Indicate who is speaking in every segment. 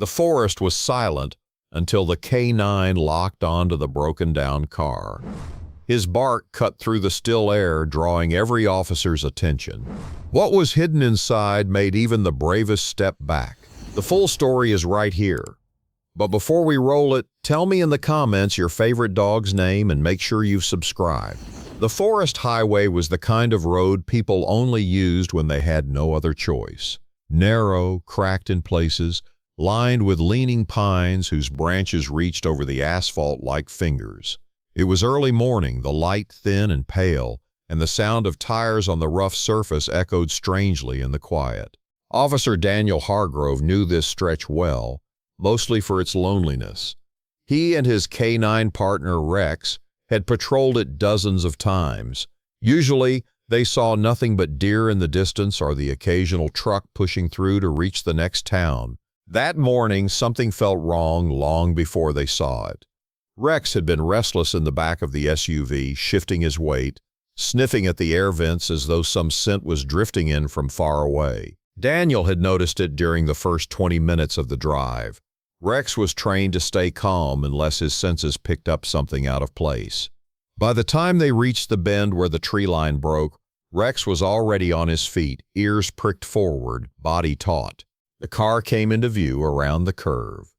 Speaker 1: The forest was silent until the K9 locked onto the broken-down car. His bark cut through the still air, drawing every officer's attention. What was hidden inside made even the bravest step back. The full story is right here. But before we roll it, tell me in the comments your favorite dog's name and make sure you've subscribed. The forest highway was the kind of road people only used when they had no other choice. Narrow, cracked in places, lined with leaning pines whose branches reached over the asphalt like fingers. It was early morning, the light thin and pale, and the sound of tires on the rough surface echoed strangely in the quiet. Officer Daniel Hargrove knew this stretch well, mostly for its loneliness. He and his K9 partner Rex had patrolled it dozens of times. Usually, they saw nothing but deer in the distance or the occasional truck pushing through to reach the next town. That morning, something felt wrong long before they saw it. Rex had been restless in the back of the SUV, shifting his weight, sniffing at the air vents as though some scent was drifting in from far away. Daniel had noticed it during the first 20 minutes of the drive. Rex was trained to stay calm unless his senses picked up something out of place. By the time they reached the bend where the tree line broke, Rex was already on his feet, ears pricked forward, body taut. The car came into view around the curve.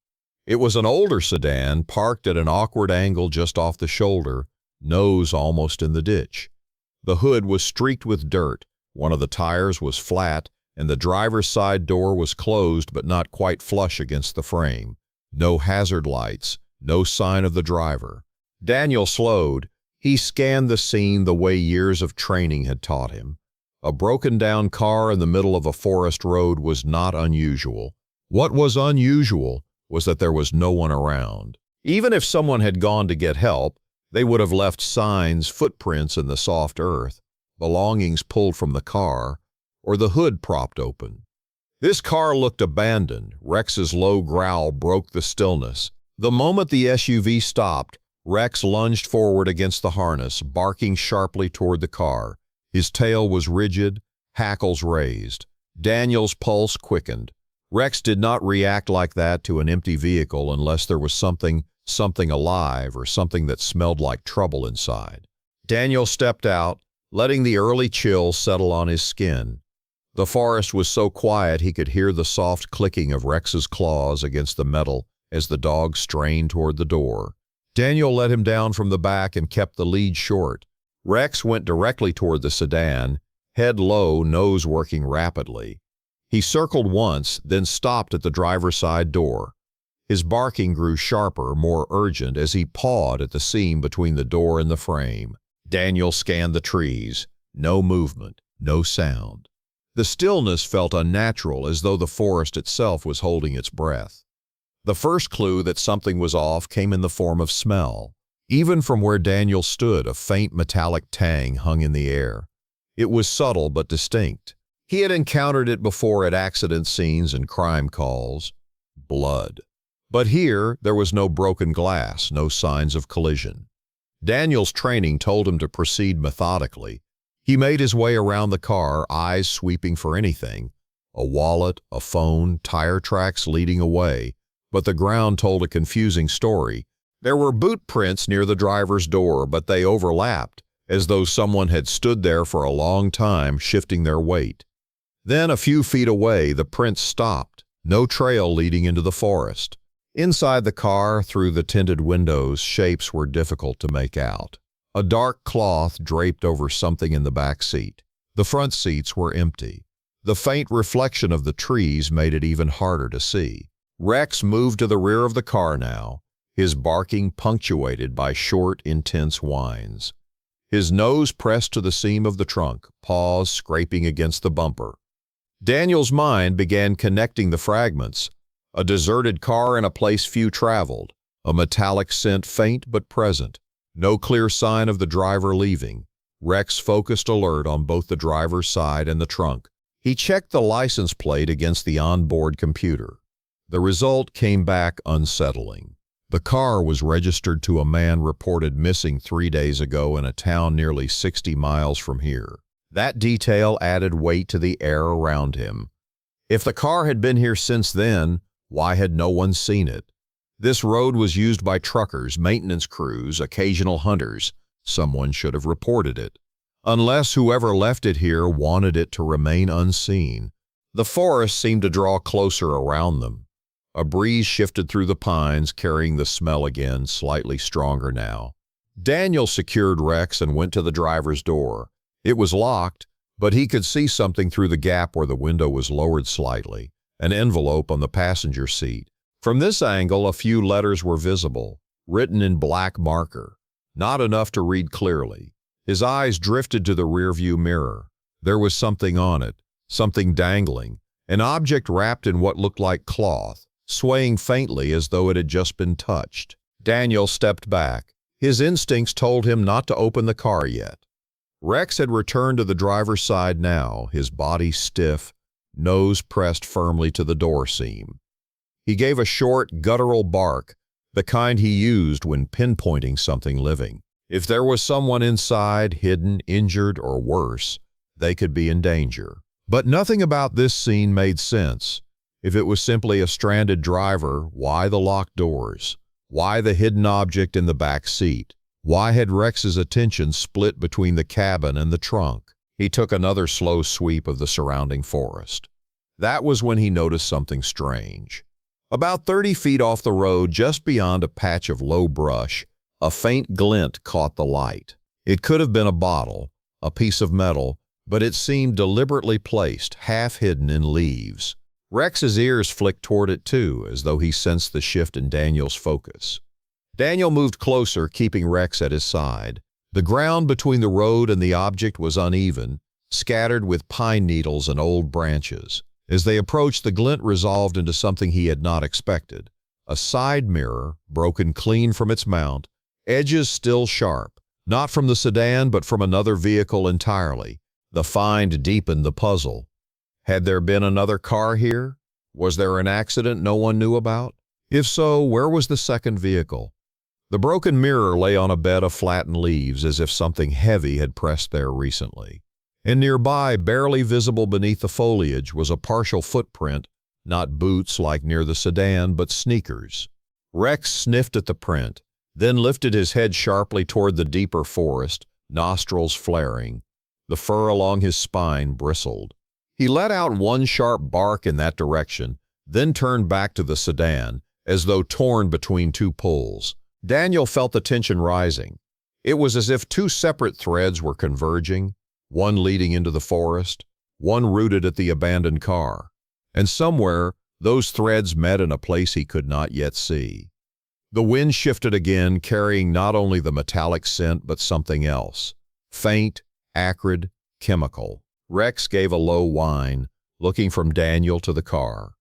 Speaker 1: It was an older sedan parked at an awkward angle just off the shoulder, nose almost in the ditch. The hood was streaked with dirt, one of the tires was flat, and the driver's side door was closed but not quite flush against the frame. No hazard lights, no sign of the driver. Daniel slowed. He scanned the scene the way years of training had taught him. A broken-down car in the middle of a forest road was not unusual. What was unusual was that there was no one around. Even if someone had gone to get help, they would have left signs, footprints in the soft earth, belongings pulled from the car, or the hood propped open. This car looked abandoned. Rex's low growl broke the stillness. The moment the SUV stopped, Rex lunged forward against the harness, barking sharply toward the car. His tail was rigid, hackles raised. Daniel's pulse quickened. Rex did not react like that to an empty vehicle unless there was something alive or something that smelled like trouble inside. Daniel stepped out, letting the early chill settle on his skin. The forest was so quiet he could hear the soft clicking of Rex's claws against the metal as the dog strained toward the door. Daniel let him down from the back and kept the lead short. Rex went directly toward the sedan, head low, nose working rapidly. He circled once, then stopped at the driver's side door. His barking grew sharper, more urgent, as he pawed at the seam between the door and the frame. Daniel scanned the trees. No movement, no sound. The stillness felt unnatural, as though the forest itself was holding its breath. The first clue that something was off came in the form of smell. Even from where Daniel stood, a faint metallic tang hung in the air. It was subtle but distinct. He had encountered it before at accident scenes and crime calls. Blood. But here, there was no broken glass, no signs of collision. Daniel's training told him to proceed methodically. He made his way around the car, eyes sweeping for anything. A wallet, a phone, tire tracks leading away. But the ground told a confusing story. There were boot prints near the driver's door, but they overlapped, as though someone had stood there for a long time, shifting their weight. Then, a few feet away, the prints stopped. No trail leading into the forest. Inside the car, through the tinted windows, shapes were difficult to make out. A dark cloth draped over something in the back seat. The front seats were empty. The faint reflection of the trees made it even harder to see. Rex moved to the rear of the car now, his barking punctuated by short, intense whines. His nose pressed to the seam of the trunk, paws scraping against the bumper. Daniel's mind began connecting the fragments. A deserted car in a place few traveled, a metallic scent faint but present. No clear sign of the driver leaving. Rex focused alert on both the driver's side and the trunk. He checked the license plate against the onboard computer. The result came back unsettling. The car was registered to a man reported missing 3 days ago in a town nearly 60 miles from here. That detail added weight to the air around him. If the car had been here since then, Why had no one seen it? This road was used by truckers, maintenance crews, occasional hunters. Someone should have reported it. Unless whoever left it here wanted it to remain unseen. The forest seemed to draw closer around them. A breeze shifted through the pines, carrying the smell again, slightly stronger now. Daniel secured Rex and went to the driver's door. It was locked, but he could see something through the gap where the window was lowered slightly, an envelope on the passenger seat. From this angle, a few letters were visible, written in black marker. Not enough to read clearly. His eyes drifted to the rearview mirror. There was something on it, something dangling, an object wrapped in what looked like cloth, swaying faintly as though it had just been touched. Daniel stepped back. His instincts told him not to open the car yet. Rex had returned to the driver's side now, his body stiff, nose pressed firmly to the door seam. He gave a short, guttural bark, the kind he used when pinpointing something living. If there was someone inside, hidden, injured, or worse, they could be in danger. But nothing about this scene made sense. If it was simply a stranded driver, why the locked doors? Why the hidden object in the back seat? Why had Rex's attention split between the cabin and the trunk? He took another slow sweep of the surrounding forest. That was when he noticed something strange. About 30 feet off the road, just beyond a patch of low brush, a faint glint caught the light. It could have been a bottle, a piece of metal, but it seemed deliberately placed, half hidden in leaves. Rex's ears flicked toward it too, as though he sensed the shift in Daniel's focus. Daniel moved closer, keeping Rex at his side. The ground between the road and the object was uneven, scattered with pine needles and old branches. As they approached, the glint resolved into something he had not expected. A side mirror, broken clean from its mount, edges still sharp, not from the sedan but from another vehicle entirely. The find deepened the puzzle. Had there been another car here? Was there an accident no one knew about? If so, where was the second vehicle? The broken mirror lay on a bed of flattened leaves as if something heavy had pressed there recently. And nearby, barely visible beneath the foliage, was a partial footprint, not boots like near the sedan, but sneakers. Rex sniffed at the print, then lifted his head sharply toward the deeper forest, nostrils flaring. The fur along his spine bristled. He let out one sharp bark in that direction, then turned back to the sedan, as though torn between two pulls. Daniel felt the tension rising. It was as if two separate threads were converging, one leading into the forest, one rooted at the abandoned car. And somewhere, those threads met in a place he could not yet see. The wind shifted again, carrying not only the metallic scent but something else. Faint, acrid, chemical. Rex gave a low whine, looking from Daniel to the car.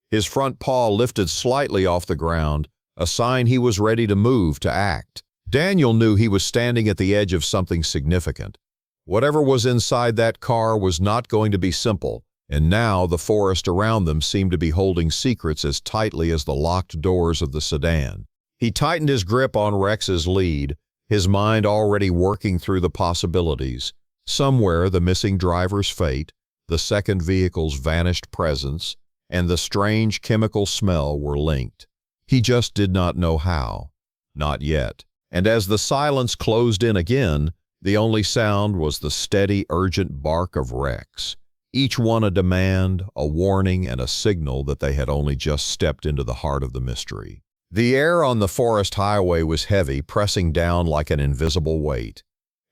Speaker 1: His front paw lifted slightly off the ground, a sign he was ready to move, to act. Daniel knew he was standing at the edge of something significant. Whatever was inside that car was not going to be simple, and now the forest around them seemed to be holding secrets as tightly as the locked doors of the sedan. He tightened his grip on Rex's lead, his mind already working through the possibilities. Somewhere the missing driver's fate, the second vehicle's vanished presence, and the strange chemical smell were linked. He just did not know how. Not yet. And as the silence closed in again, the only sound was the steady, urgent bark of Rex, each one a demand, a warning, and a signal that they had only just stepped into the heart of the mystery. The air on the forest highway was heavy, pressing down like an invisible weight.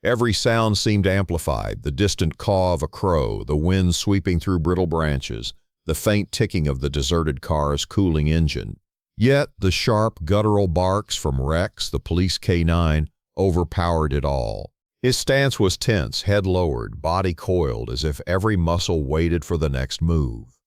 Speaker 1: Every sound seemed amplified, the distant caw of a crow, the wind sweeping through brittle branches, the faint ticking of the deserted car's cooling engine. Yet the sharp, guttural barks from Rex, the police K9, overpowered it all. His stance was tense, head lowered, body coiled, as if every muscle waited for the next move.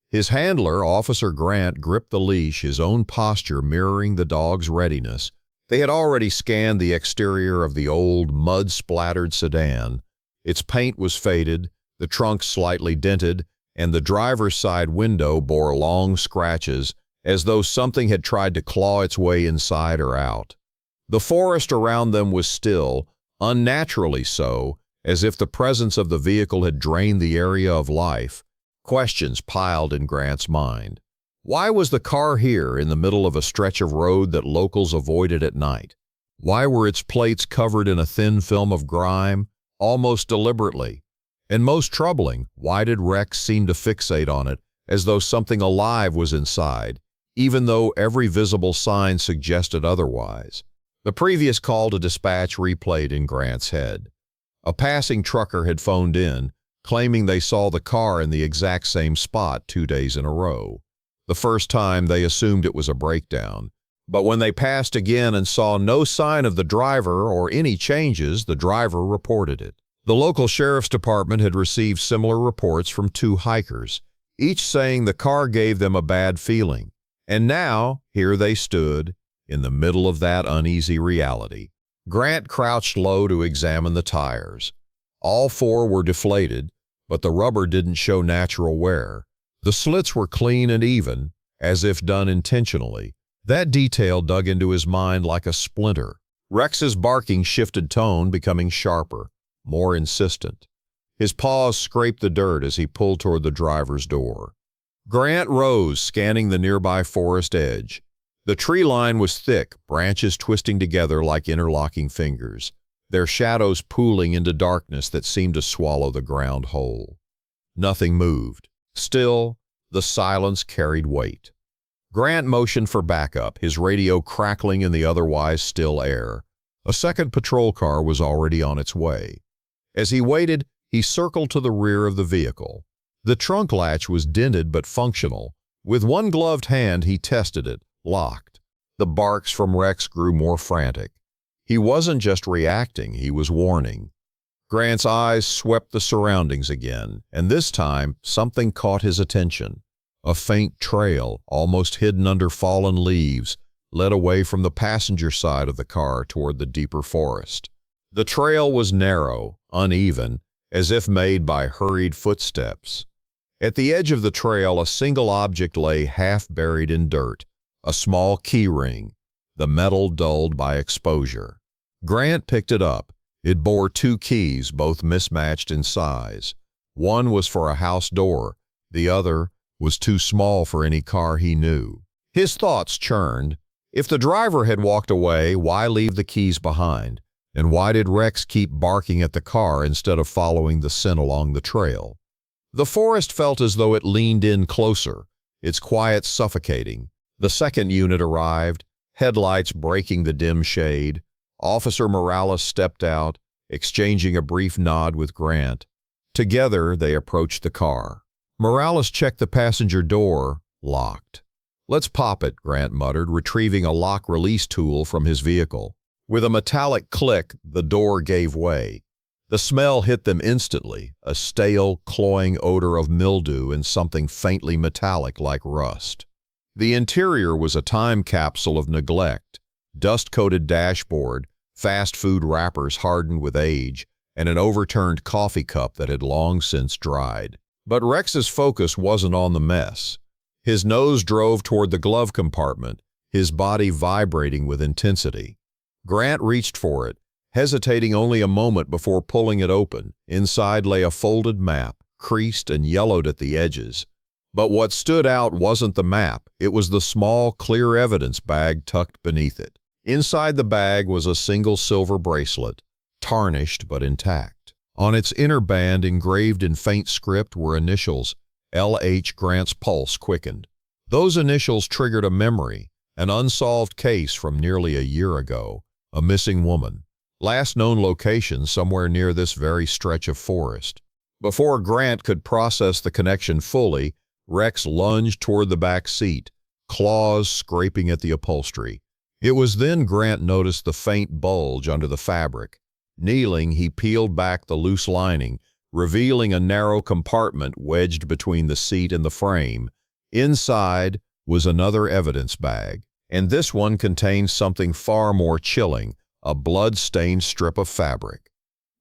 Speaker 1: His handler, Officer Grant, gripped the leash, his own posture mirroring the dog's readiness. They had already scanned the exterior of the old, mud-splattered sedan. Its paint was faded, the trunk slightly dented, and the driver's side window bore long scratches, as though something had tried to claw its way inside or out. The forest around them was still, unnaturally so, as if the presence of the vehicle had drained the area of life. Questions piled in Grant's mind. Why was the car here in the middle of a stretch of road that locals avoided at night? Why were its plates covered in a thin film of grime, almost deliberately? And most troubling, why did Rex seem to fixate on it as though something alive was inside, even though every visible sign suggested otherwise? The previous call to dispatch replayed in Grant's head. A passing trucker had phoned in, claiming they saw the car in the exact same spot 2 days in a row. The first time they assumed it was a breakdown, but when they passed again and saw no sign of the driver or any changes, the driver reported it. The local sheriff's department had received similar reports from 2 hikers, each saying the car gave them a bad feeling. And now, here they stood, in the middle of that uneasy reality. Grant crouched low to examine the tires. All 4 were deflated, but the rubber didn't show natural wear. The slits were clean and even, as if done intentionally. That detail dug into his mind like a splinter. Rex's barking shifted tone, becoming sharper, more insistent. His paws scraped the dirt as he pulled toward the driver's door. Grant rose, scanning the nearby forest edge. The tree line was thick, branches twisting together like interlocking fingers, their shadows pooling into darkness that seemed to swallow the ground whole. Nothing moved. Still, the silence carried weight. Grant motioned for backup, his radio crackling in the otherwise still air. A second patrol car was already on its way. As he waited, he circled to the rear of the vehicle. The trunk latch was dented but functional. With one gloved hand, he tested it, locked. The barks from Rex grew more frantic. He wasn't just reacting, he was warning. Grant's eyes swept the surroundings again, and this time something caught his attention. A faint trail, almost hidden under fallen leaves, led away from the passenger side of the car toward the deeper forest. The trail was narrow, uneven, as if made by hurried footsteps. At the edge of the trail, a single object lay half buried in dirt, a small key ring, the metal dulled by exposure. Grant picked it up. It bore 2 keys, both mismatched in size. One was for a house door, the other was too small for any car he knew. His thoughts churned. If the driver had walked away, why leave the keys behind? And why did Rex keep barking at the car instead of following the scent along the trail? The forest felt as though it leaned in closer, its quiet suffocating. The second unit arrived, headlights breaking the dim shade. Officer Morales stepped out, exchanging a brief nod with Grant. Together, they approached the car. Morales checked the passenger door, locked. "Let's pop it," Grant muttered, retrieving a lock release tool from his vehicle. With a metallic click, the door gave way. The smell hit them instantly, a stale, cloying odor of mildew and something faintly metallic like rust. The interior was a time capsule of neglect. Dust-coated dashboard, fast food wrappers hardened with age, and an overturned coffee cup that had long since dried. But Rex's focus wasn't on the mess. His nose drove toward the glove compartment, his body vibrating with intensity. Grant reached for it, hesitating only a moment before pulling it open. Inside lay a folded map, creased and yellowed at the edges. But what stood out wasn't the map, it was the small, clear evidence bag tucked beneath it. Inside the bag was a single silver bracelet, tarnished but intact. On its inner band, engraved in faint script, were initials. L.H. Grant's pulse quickened. Those initials triggered a memory, an unsolved case from nearly a year ago, a missing woman. Last known location somewhere near this very stretch of forest. Before Grant could process the connection fully, Rex lunged toward the back seat, claws scraping at the upholstery. It was then Grant noticed the faint bulge under the fabric. Kneeling, he peeled back the loose lining, revealing a narrow compartment wedged between the seat and the frame. Inside was another evidence bag, and this one contained something far more chilling, a blood-stained strip of fabric.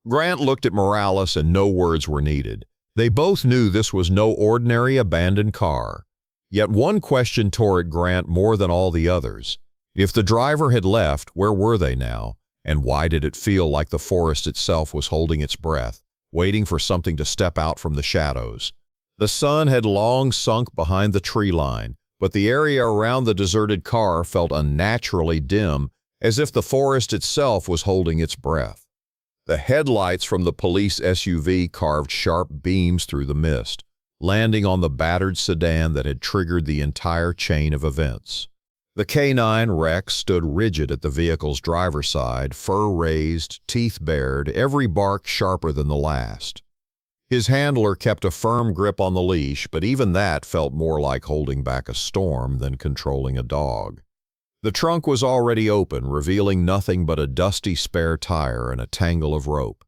Speaker 1: Grant looked at Morales and no words were needed. They both knew this was no ordinary abandoned car. Yet one question tore at Grant more than all the others. If the driver had left, where were they now? And why did it feel like the forest itself was holding its breath, waiting for something to step out from the shadows? The sun had long sunk behind the tree line, but the area around the deserted car felt unnaturally dim, as if the forest itself was holding its breath. The headlights from the police SUV carved sharp beams through the mist, landing on the battered sedan that had triggered the entire chain of events. The K9 Rex stood rigid at the vehicle's driver's side, fur raised, teeth bared, every bark sharper than the last. His handler kept a firm grip on the leash, but even that felt more like holding back a storm than controlling a dog. The trunk was already open, revealing nothing but a dusty spare tire and a tangle of rope.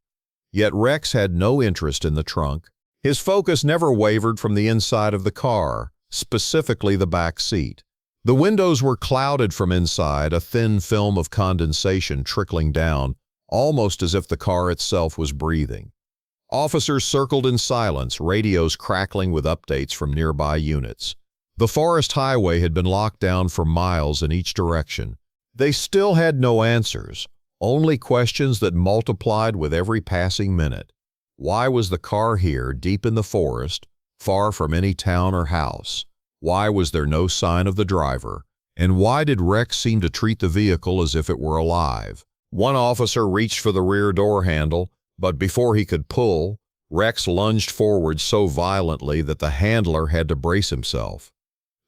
Speaker 1: Yet Rex had no interest in the trunk. His focus never wavered from the inside of the car, specifically the back seat. The windows were clouded from inside, a thin film of condensation trickling down, almost as if the car itself was breathing. Officers circled in silence, radios crackling with updates from nearby units. The forest highway had been locked down for miles in each direction. They still had no answers, only questions that multiplied with every passing minute. Why was the car here, deep in the forest, far from any town or house? Why was there no sign of the driver? And why did Rex seem to treat the vehicle as if it were alive? One officer reached for the rear door handle, but before he could pull, Rex lunged forward so violently that the handler had to brace himself.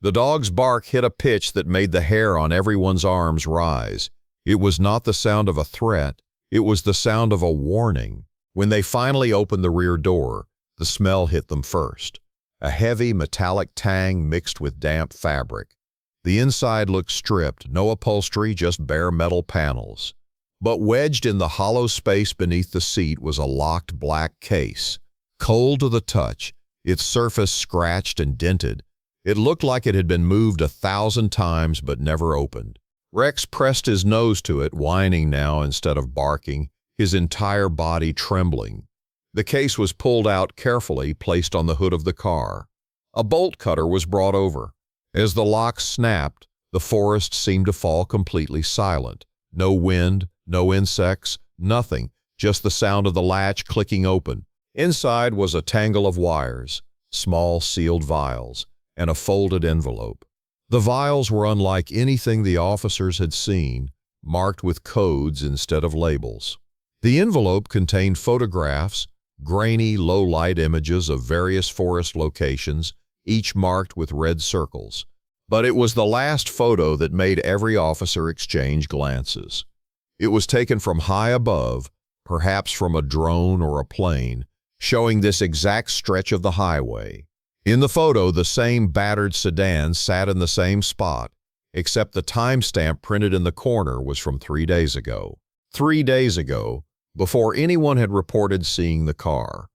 Speaker 1: The dog's bark hit a pitch that made the hair on everyone's arms rise. It was not the sound of a threat, it was the sound of a warning. When they finally opened the rear door, the smell hit them first. A heavy metallic tang mixed with damp fabric. The inside looked stripped, no upholstery, just bare metal panels. But wedged in the hollow space beneath the seat was a locked black case. Cold to the touch, its surface scratched and dented. It looked like it had been moved 1,000 times but never opened. Rex pressed his nose to it, whining now instead of barking, his entire body trembling. The case was pulled out carefully, placed on the hood of the car. A bolt cutter was brought over. As the lock snapped, the forest seemed to fall completely silent. No wind, no insects, nothing, just the sound of the latch clicking open. Inside was a tangle of wires, small sealed vials, and a folded envelope. The vials were unlike anything the officers had seen, marked with codes instead of labels. The envelope contained photographs, grainy, low-light images of various forest locations, each marked with red circles. But it was the last photo that made every officer exchange glances. It was taken from high above, perhaps from a drone or a plane, showing this exact stretch of the highway. In the photo, the same battered sedan sat in the same spot, except the timestamp printed in the corner was from 3 days ago. 3 days ago, before anyone had reported seeing the car.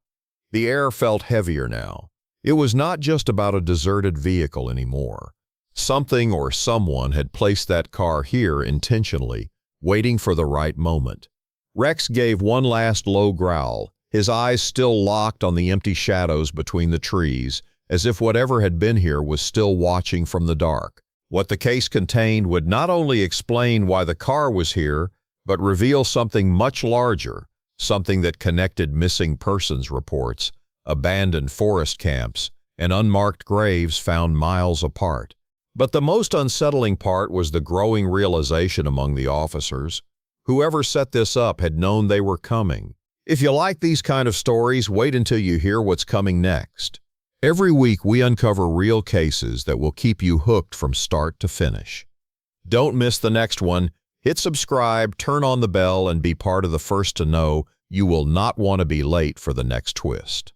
Speaker 1: The air felt heavier now. It was not just about a deserted vehicle anymore. Something or someone had placed that car here intentionally, waiting for the right moment. Rex gave one last low growl, his eyes still locked on the empty shadows between the trees, as if whatever had been here was still watching from the dark. What the case contained would not only explain why the car was here, but reveal something much larger, something that connected missing persons reports, abandoned forest camps, and unmarked graves found miles apart. But the most unsettling part was the growing realization among the officers. Whoever set this up had known they were coming. If you like these kind of stories, wait until you hear what's coming next. Every week we uncover real cases that will keep you hooked from start to finish. Don't miss the next one. Hit subscribe, turn on the bell, and be part of the first to know. You will not want to be late for the next twist.